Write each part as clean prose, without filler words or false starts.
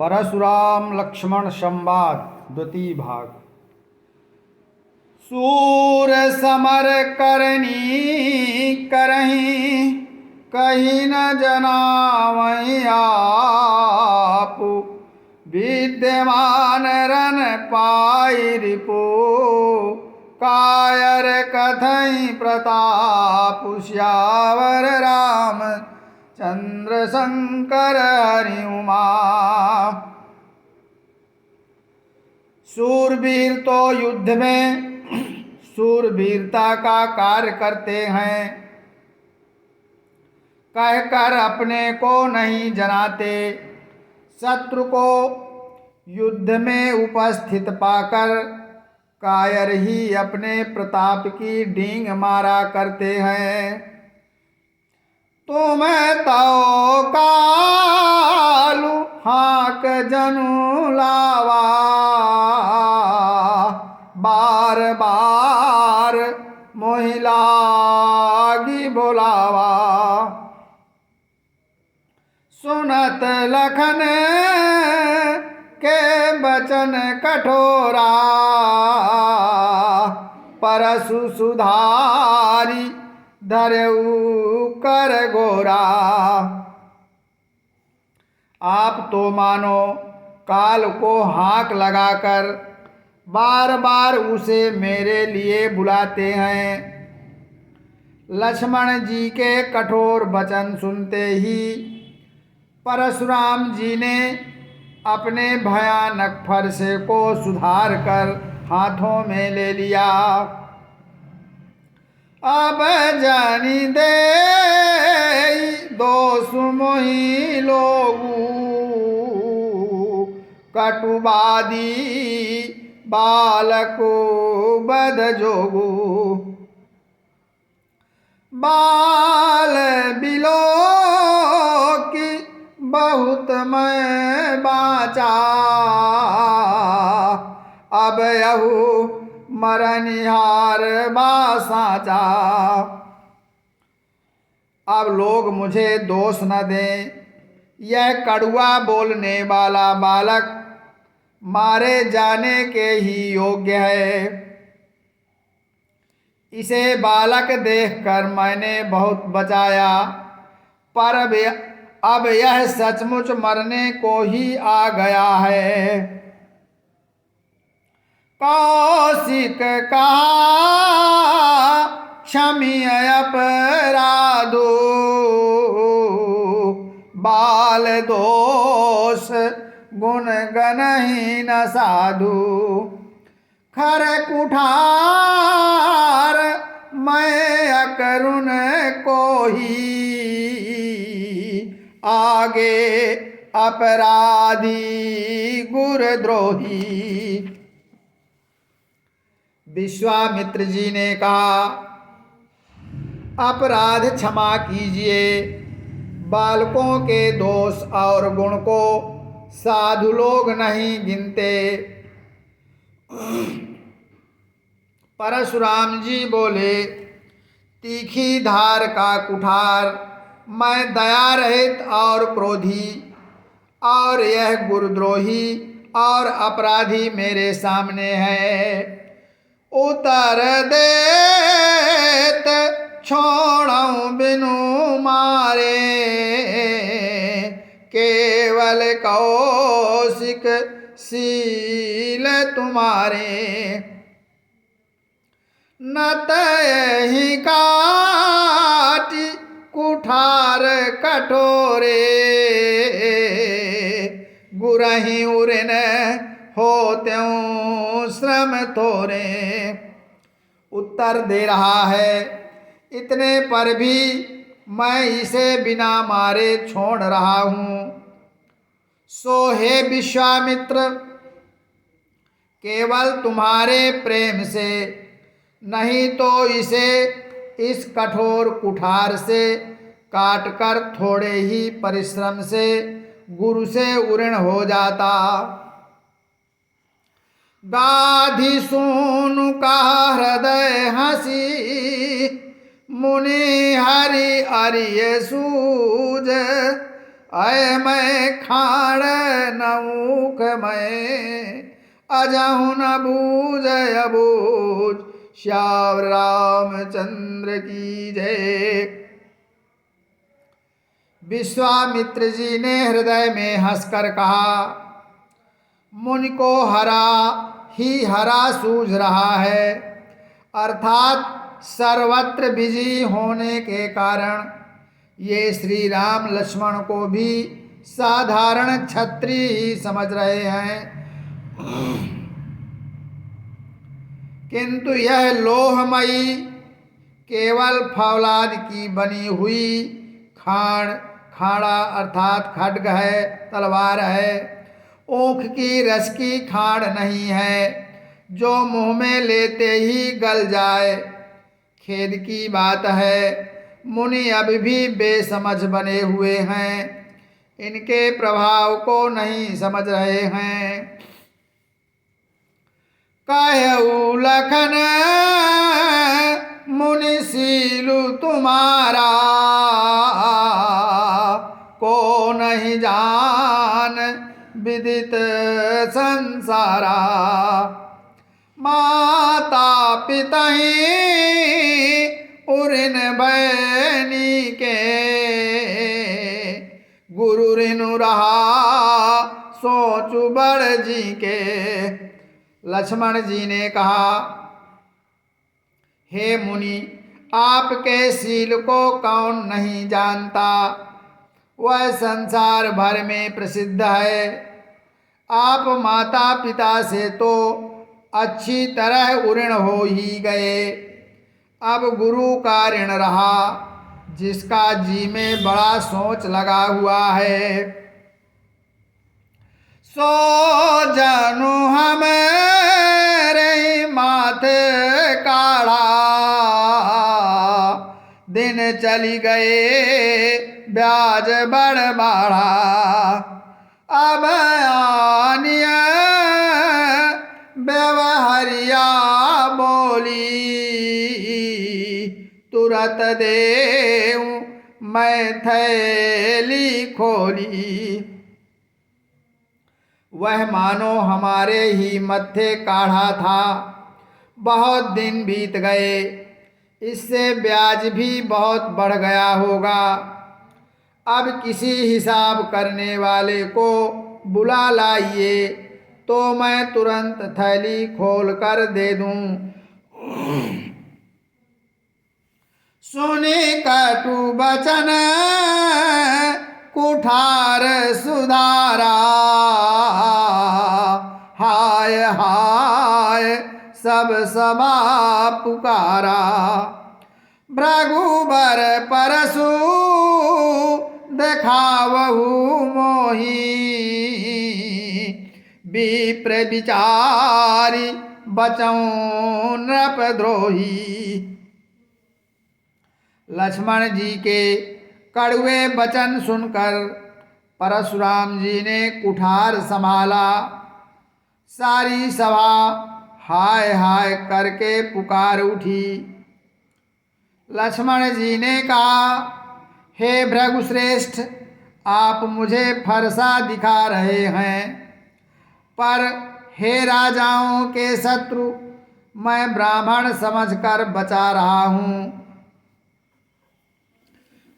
परशुराम लक्ष्मण संवाद द्वितीय भाग। सूर समर करनी करहीं कहीं न जनावहीं आपु विद्यमान रन पाई रिपु कायर कथई प्रताप श्यावर राम चंद्र शंकर हरि उमा। शूरवीर तो युद्ध में शूरवीरता का कार्य करते हैं, कहकर अपने को नहीं जनाते। शत्रु को युद्ध में उपस्थित पाकर कायर ही अपने प्रताप की डींग मारा करते हैं। तुम तो कालू हाक जनु लावा बार बार मोहिलागी बोलावा। सुनत लखन के बचन कठोरा परसु सुधारी धरऊ कर गोरा। आप तो मानो काल को हाँक लगाकर बार बार उसे मेरे लिए बुलाते हैं। लक्ष्मण जी के कठोर वचन सुनते ही परशुराम जी ने अपने भयानक फरसे को सुधार कर हाथों में ले लिया। अब जानी दे दोष मोहि लोगू कटुवादी बालको बद जोगू। बाल बिलो की बहुत मैं बाचा अब यहू मरनिहार बासाचा। अब लोग मुझे दोष न दें, यह कड़ुआ बोलने वाला बालक मारे जाने के ही योग्य है। इसे बालक देखकर मैंने बहुत बचाया, पर अब यह सचमुच मरने को ही आ गया है। कौशिक का क्षमी अपराधो बाल दोष गुण गनहि न साधु। खर कुठार मैं अकरुण को ही आगे अपराधी गुरद्रोही। विश्वामित्र जी ने कहा, अपराध क्षमा कीजिए। बालकों के दोष और गुण को साधु लोग नहीं गिनते। परशुराम जी बोले, तीखी धार का कुठार मैं दया रहित और क्रोधी, और यह गुरुद्रोही और अपराधी मेरे सामने है। उतर देत छोड़ऊं बिनु मारे केवल कौशिक शील तुम्हारे। न तहि काटी कुठार कठोरे गुरहि उरिन हो त्यों श्रम थोरे। उत्तर दे रहा है, इतने पर भी मैं इसे बिना मारे छोड़ रहा हूँ। सो हे विश्वामित्र, केवल तुम्हारे प्रेम से, नहीं तो इसे इस कठोर कुठार से काटकर थोड़े ही परिश्रम से गुरु से उऋण हो जाता। गाधी सूनु का हृदय हंसी मुनि हरि अरिय सूज अय मैं खाड़ नऊख मैं अजहु न बूझ अबूझ श्याम रामचंद्र की जय। विश्वामित्र जी ने हृदय में हंसकर कहा, मुनि को हरा ही हरा सूझ रहा है, अर्थात सर्वत्र विजयी होने के कारण ये श्री राम लक्ष्मण को भी साधारण क्षत्रिय ही समझ रहे हैं, किंतु यह लोहमयी केवल फौलाद की बनी हुई खाड़ा अर्थात खड्ग है, तलवार है, ऊख की रस की खाड़ नहीं है जो मुंह में लेते ही गल जाए। खेद की बात है मुनि अभी भी बेसमझ बने हुए हैं, इनके प्रभाव को नहीं समझ रहे हैं। कहऊ लखन मुनिशीलु तुम्हारा, को नहीं जान विदित संसारा। माता पिता उरिन बैनी के, गुरु रिनु रहा सोचु बड़ जी के। लक्ष्मण जी ने कहा, हे मुनि, आपके शील को कौन नहीं जानता, वह संसार भर में प्रसिद्ध है। आप माता पिता से तो अच्छी तरह उऋण हो ही गए, अब गुरु का ऋण रहा जिसका जी में बड़ा सोच लगा हुआ है। सो जानू हमारे माथे काढ़ा, दिन चली गए ब्याज बड़ बाढ़ा। अब आनिया व्यवहारिया बोली, तुरत देऊ मैं थैली खोली। वह मानो हमारे ही मत्थे काढ़ा था, बहुत दिन बीत गए, इससे ब्याज भी बहुत बढ़ गया होगा। अब किसी हिसाब करने वाले को बुला लाइए तो मैं तुरंत थैली खोल कर दे दूं। सुने कटु बचन कुठार सुधारा, हाय हाय सब सभा पुकारा। भृगुबर परसु देखावहु मोही, विप्र विचारी बचऊं नृपद्रोही। लक्ष्मण जी के कड़वे वचन सुनकर परशुराम जी ने कुठार संभाला। सारी सभा हाय हाय करके पुकार उठी। लक्ष्मण जी ने कहा, हे भृगुश्रेष्ठ, आप मुझे फरसा दिखा रहे हैं, पर हे राजाओं के शत्रु, मैं ब्राह्मण समझकर बचा रहा हूँ।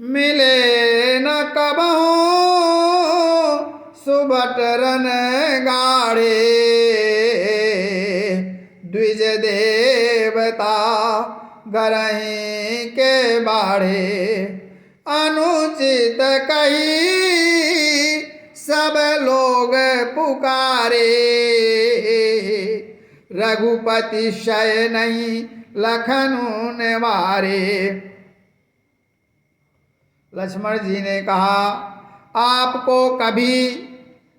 मिले न कबहू सुबटरन गाढ़े, द्विज देवता गरही के बाढ़े। अनुचित कही सब लोग पुकारे, रघुपति शय नहीं लखनऊ ने मारे। लक्ष्मण जी ने कहा, आपको कभी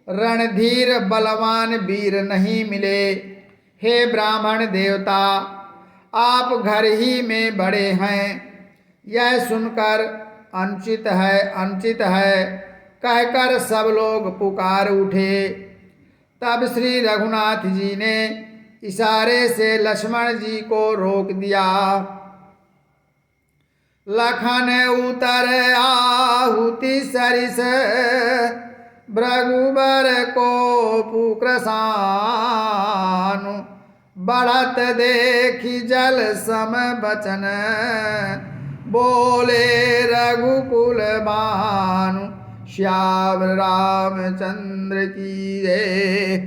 रणधीर बलवान वीर नहीं मिले। हे ब्राह्मण देवता, आप घर ही में बड़े हैं, यह सुनकर अनुचित है कहकर सब लोग पुकार उठे। तब श्री रघुनाथ जी ने इशारे से लक्ष्मण जी को रोक दिया। लखन उतर आहुति सरिस भृगुबर को पुक्रसानु बढ़त देखी जल सम बचन बोले रघुकुल भानु श्याम रामचंद्र की जय।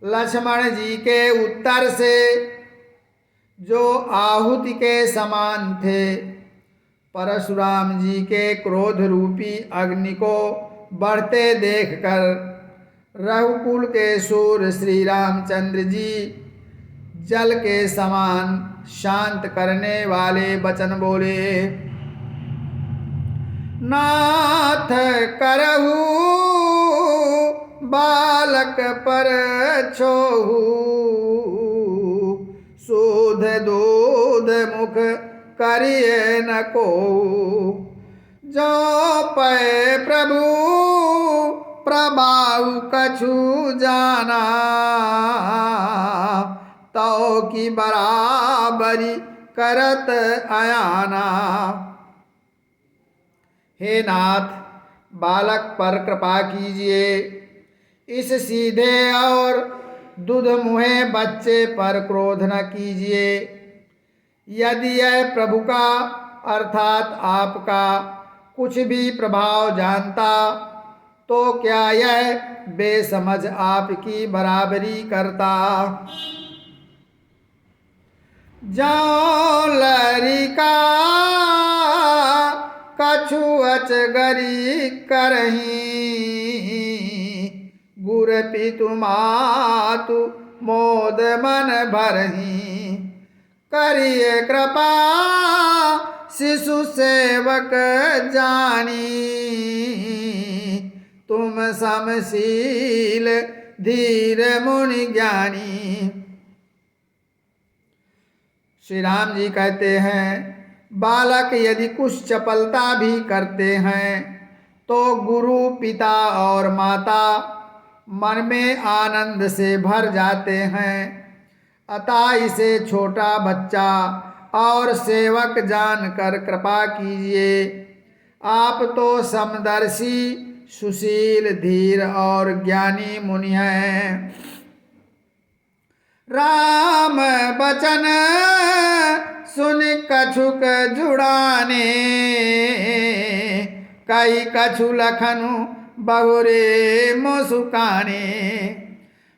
लक्ष्मण जी के उत्तर से जो आहुति के समान थे परशुराम जी के क्रोध रूपी अग्नि को बढ़ते देखकर रघुकुल के सूर्य श्री रामचंद्र जी जल के समान शांत करने वाले वचन बोले। नाथ करहु बालक पर छोहु सूध दूध मुख करिए न को जो पै प्रभु प्रभाव कछु जाना तो की बराबरी करत आयाना। हे नाथ बालक पर कृपा कीजिए, इस सीधे और दूध मुहे बच्चे पर क्रोध न कीजिए। यदि यह प्रभु का अर्थात आपका कुछ भी प्रभाव जानता तो क्या यह बेसमझ आपकी बराबरी करता। जाओ लरिका कछु अचगरी करही गुर पितु मातु मोद मन भरही करिए कृपा शिशु सेवक जानी तुम समशील धीर मुनि ज्ञानी। श्री राम जी कहते हैं बालक यदि कुछ चपलता भी करते हैं तो गुरु पिता और माता मन में आनंद से भर जाते हैं, अतः इसे छोटा बच्चा और सेवक जानकर कृपा कीजिए। आप तो समदर्शी सुशील धीर और ज्ञानी मुनि हैं। राम बचन सुन कछुक जुड़ाने कई कछु लखनु बहुरे मुसुकाने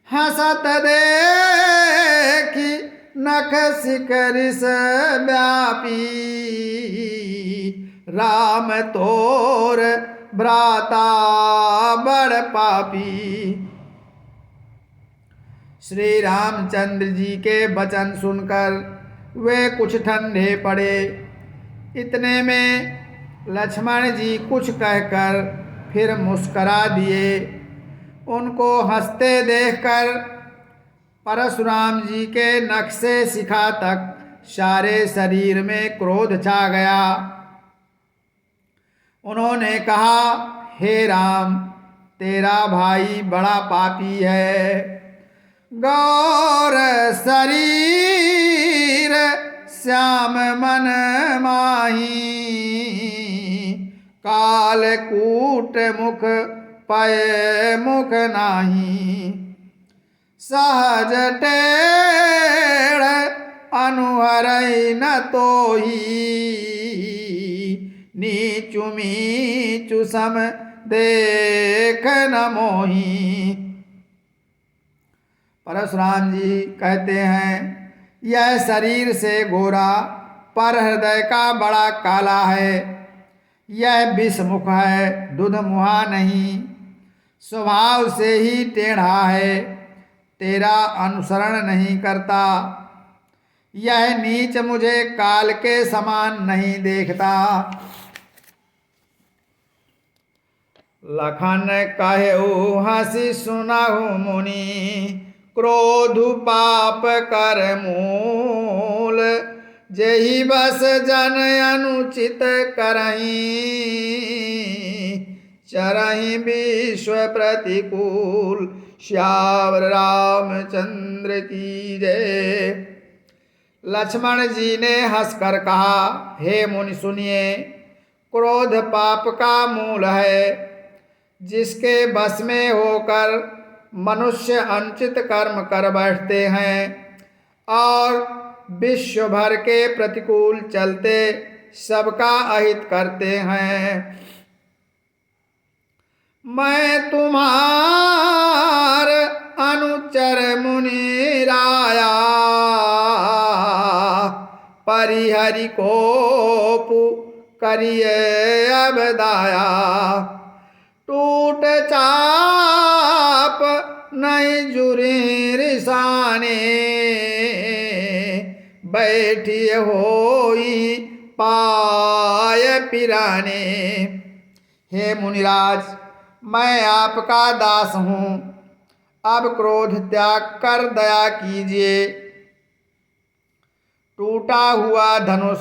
हसत देखी नख शिखरिस व्यापी राम तोर भ्राता बड़ पापी। श्री रामचंद्र जी के वचन सुनकर वे कुछ ठंडे पड़े। इतने में लक्ष्मण जी कुछ कहकर फिर मुस्करा दिए। उनको हंसते देखकर परशुराम जी के नख से शिखा तक सारे शरीर में क्रोध छा गया। उन्होंने कहा, हे राम, तेरा भाई बड़ा पापी है। गौर शरीर श्याम मन माही कालकूट मुख पय मुख नाही सहज टेढ़ अनुहरई न तोही नीचु मीचु सम देख न मोही। परशुराम जी कहते हैं यह शरीर से गोरा पर हृदय का बड़ा काला है। यह विषमुख है, दूध मुहा नहीं, स्वभाव से ही टेढ़ा है, तेरा अनुसरण नहीं करता। यह नीच मुझे काल के समान नहीं देखता। लखन कहु हंसी सुनहु मुनि क्रोध पाप कर मूल जेहि बस जन अनुचित करही चरहि विश्व प्रतिकूल। श्याम रामचंद्र की जय। लक्ष्मण जी ने हंसकर कहा, हे मुनि सुनिए, क्रोध पाप का मूल है। जिसके बस में होकर मनुष्य अनुचित कर्म कर बैठते हैं और विश्व भर के प्रतिकूल चलते सबका अहित करते हैं। मैं तुम्हार अनुचर मुनि राया, परिहरि कोप करिए अब दाया। टूट चाप नहीं जुरी रिसाने, बैठिए होई पाय पिराने। हे मुनिराज, मैं आपका दास हूँ, अब क्रोध त्याग कर दया कीजिए। टूटा हुआ धनुष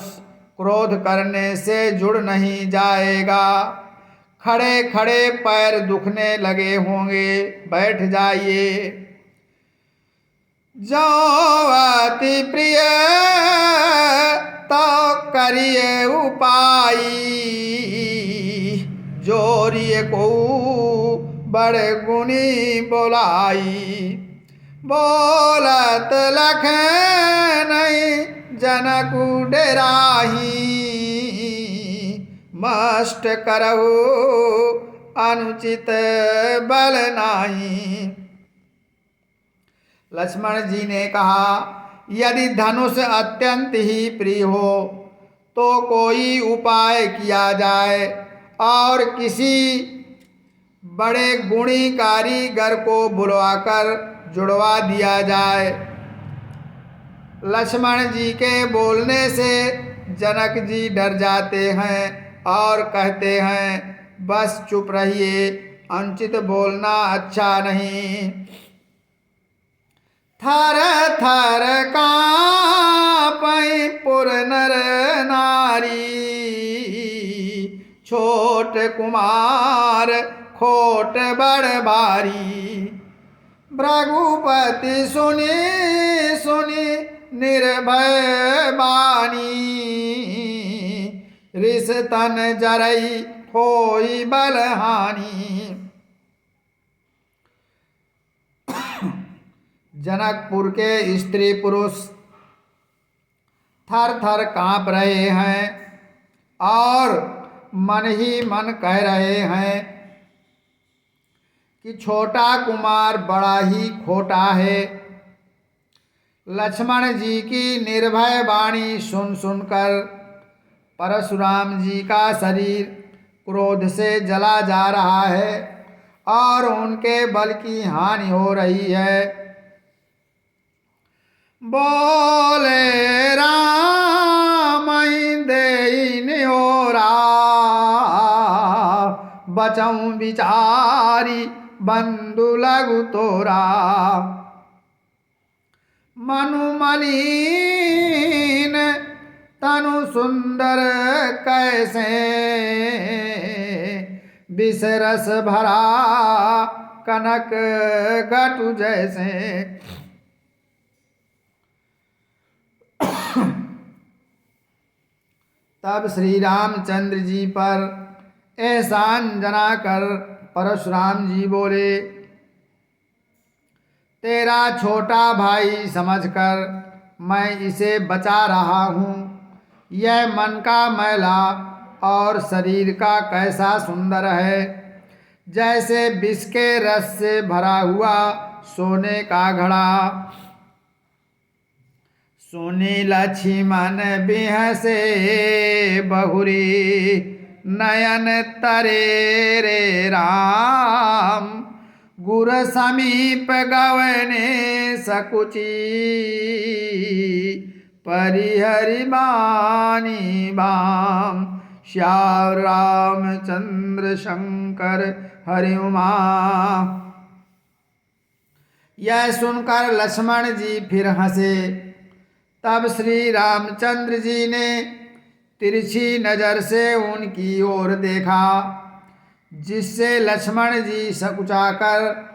क्रोध करने से जुड़ नहीं जाएगा। खड़े खड़े पैर दुखने लगे होंगे, बैठ जाइए। जो अति प्रिय तो करिए उपाय, जोरिए को बड़े गुनी बोलाई। बोलत लख नहीं जनक डेराही, मष्ट करहु अनुचित बल नाही। लक्ष्मण जी ने कहा, यदि धनुष अत्यंत ही प्रिय हो तो कोई उपाय किया जाए और किसी बड़े गुणी कारीगर को बुलवाकर जुड़वा दिया जाए। लक्ष्मण जी के बोलने से जनक जी डर जाते हैं और कहते हैं, बस चुप रहिए, अनुचित बोलना अच्छा नहीं। थर थर कांपै पुर नर नारी, छोट कुमार खोट बड़ भारी। भृगुपति सुनी सुनी निर्भय बानी, रिस तन जरई होई बलहानी। जनकपुर के स्त्री पुरुष थर थर कांप रहे हैं और मन ही मन कह रहे हैं कि छोटा कुमार बड़ा ही खोटा है। लक्ष्मण जी की निर्भय वाणी सुन सुनकर परशुराम जी का शरीर क्रोध से जला जा रहा है और उनके बल की हानि हो रही है। बोले राम देहि निहोरा, बचऊं विचारी बंधु लघु तोरा। मनु मलिन तनु सुंदर कैसे, विषरस भरा कनक घटु जैसे। तब श्री रामचंद्र जी पर एहसान जनाकर परशुराम जी बोले, तेरा छोटा भाई समझकर मैं इसे बचा रहा हूँ। यह मन का मैला और शरीर का कैसा सुंदर है, जैसे विष के रस से भरा हुआ सोने का घड़ा। सुनी लक्ष्मण बिहसे बहुरी, नयन तरे रे राम। गुर समीप गवने सकुची, परिहरि बानी बाम। श्याम रामचंद्र शंकर हरि उमा। यह सुनकर लक्ष्मण जी फिर हंसे। तब श्री रामचंद्र जी ने तिरछी नजर से उनकी ओर देखा, जिससे लक्ष्मण जी सकुचाकर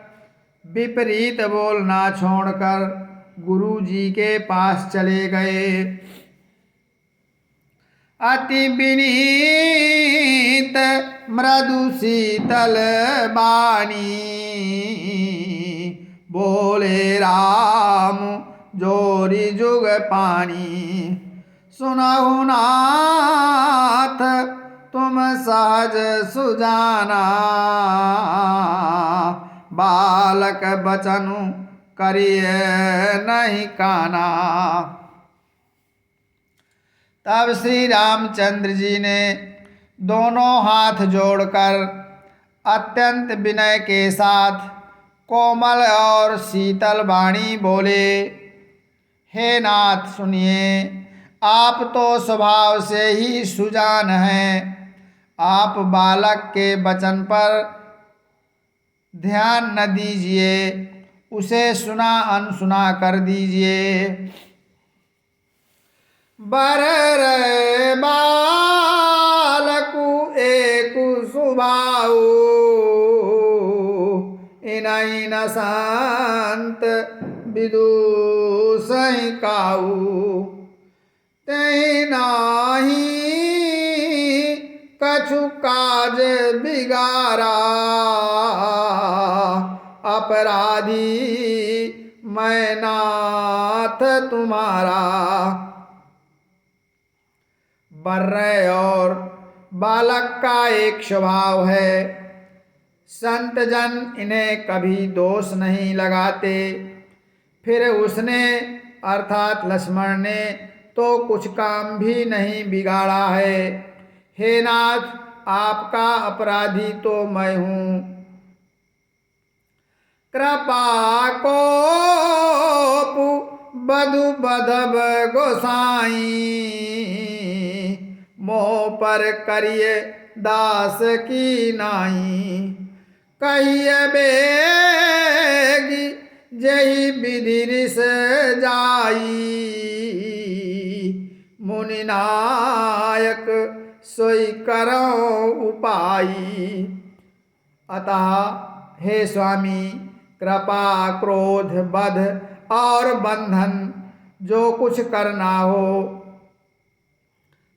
विपरीत बोलना छोड़कर गुरु जी के पास चले गए। अति विनीत मृदु शीतल बानी, बोले राम जोरी जुग पानी। सुनहु नाथ तुम सहज सुजाना, बालक बचनु करिए नहीं काना। तब श्री रामचंद्र जी ने दोनों हाथ जोड़कर अत्यंत विनय के साथ कोमल और शीतल वाणी बोले, हे नाथ सुनिए, आप तो स्वभाव से ही सुजान हैं। आप बालक के वचन पर ध्यान न दीजिए, उसे सुना अनसुना कर दीजिए। बर रे बालकु एकु सुभाऊ, इनहि न संत विदुषहि काऊ। तेहि नाहि कछु काज बिगारा, अपराधी मैं नाथ तुम्हारा। बर्रे और बालक का एक स्वभाव है, संत जन इन्हें कभी दोष नहीं लगाते। फिर उसने अर्थात लक्ष्मण ने तो कुछ काम भी नहीं बिगाड़ा है। हे नाथ, आपका अपराधी तो मैं हूँ। कृपा कोपु बधु बधब गोसाई, मोह पर करिए दास की नाई। कहिए बेगी जही विधि रिस जाई, मुनि नायक सोई करो उपाई। अतः हे स्वामी, कृपा क्रोध बध और बंधन जो कुछ करना हो,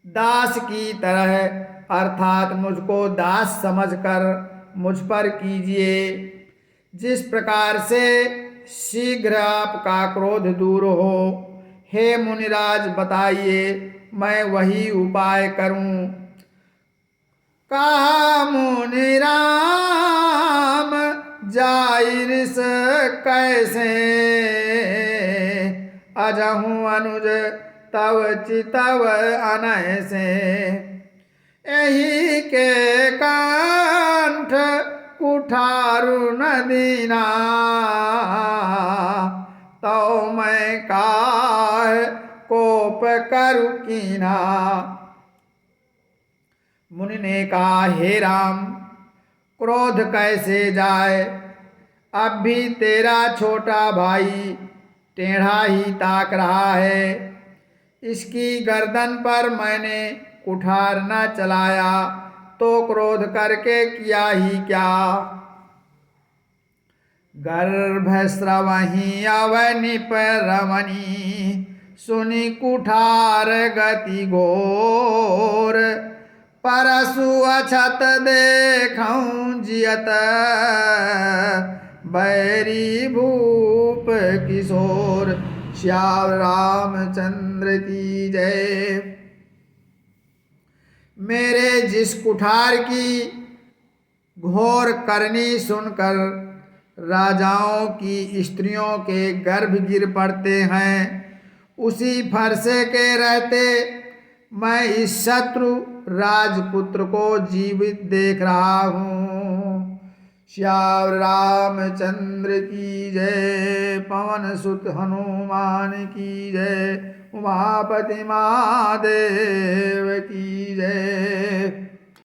दास की तरह अर्थात मुझको दास समझकर मुझ पर कीजिए। जिस प्रकार से शीघ्र आपका क्रोध दूर हो, हे मुनिराज बताइए, मैं वही उपाय करूं। कहा मुनि राम जाई रिस कैसे, अजहूँ अनुज तव चितव अनैसे। एही के कंठ कुठारु न दीना, तो मैं काहे कोप करु कीना। मुनि ने कहा, हे राम, क्रोध कैसे जाए। अब भी तेरा छोटा भाई टेढ़ा ही ताक रहा है। इसकी गर्दन पर मैंने कुठार न चलाया तो क्रोध करके किया ही क्या। गर्भस्रवहि अवनिप रमणी, सुनि कुठार गति घोर। परसु अछत देखऊँ जियत, बैरी भूप किशोर। श्याम रामचंद्र की जय। मेरे जिस कुठार की घोर करनी सुनकर राजाओं की स्त्रियों के गर्भ गिर पड़ते हैं, उसी फरसे के रहते मैं इस शत्रु राजपुत्र को जीवित देख रहा हूँ। श्याम रामचंद्र की जय। पवन सुत हनुमान की जय। उमापति महादेव की जय।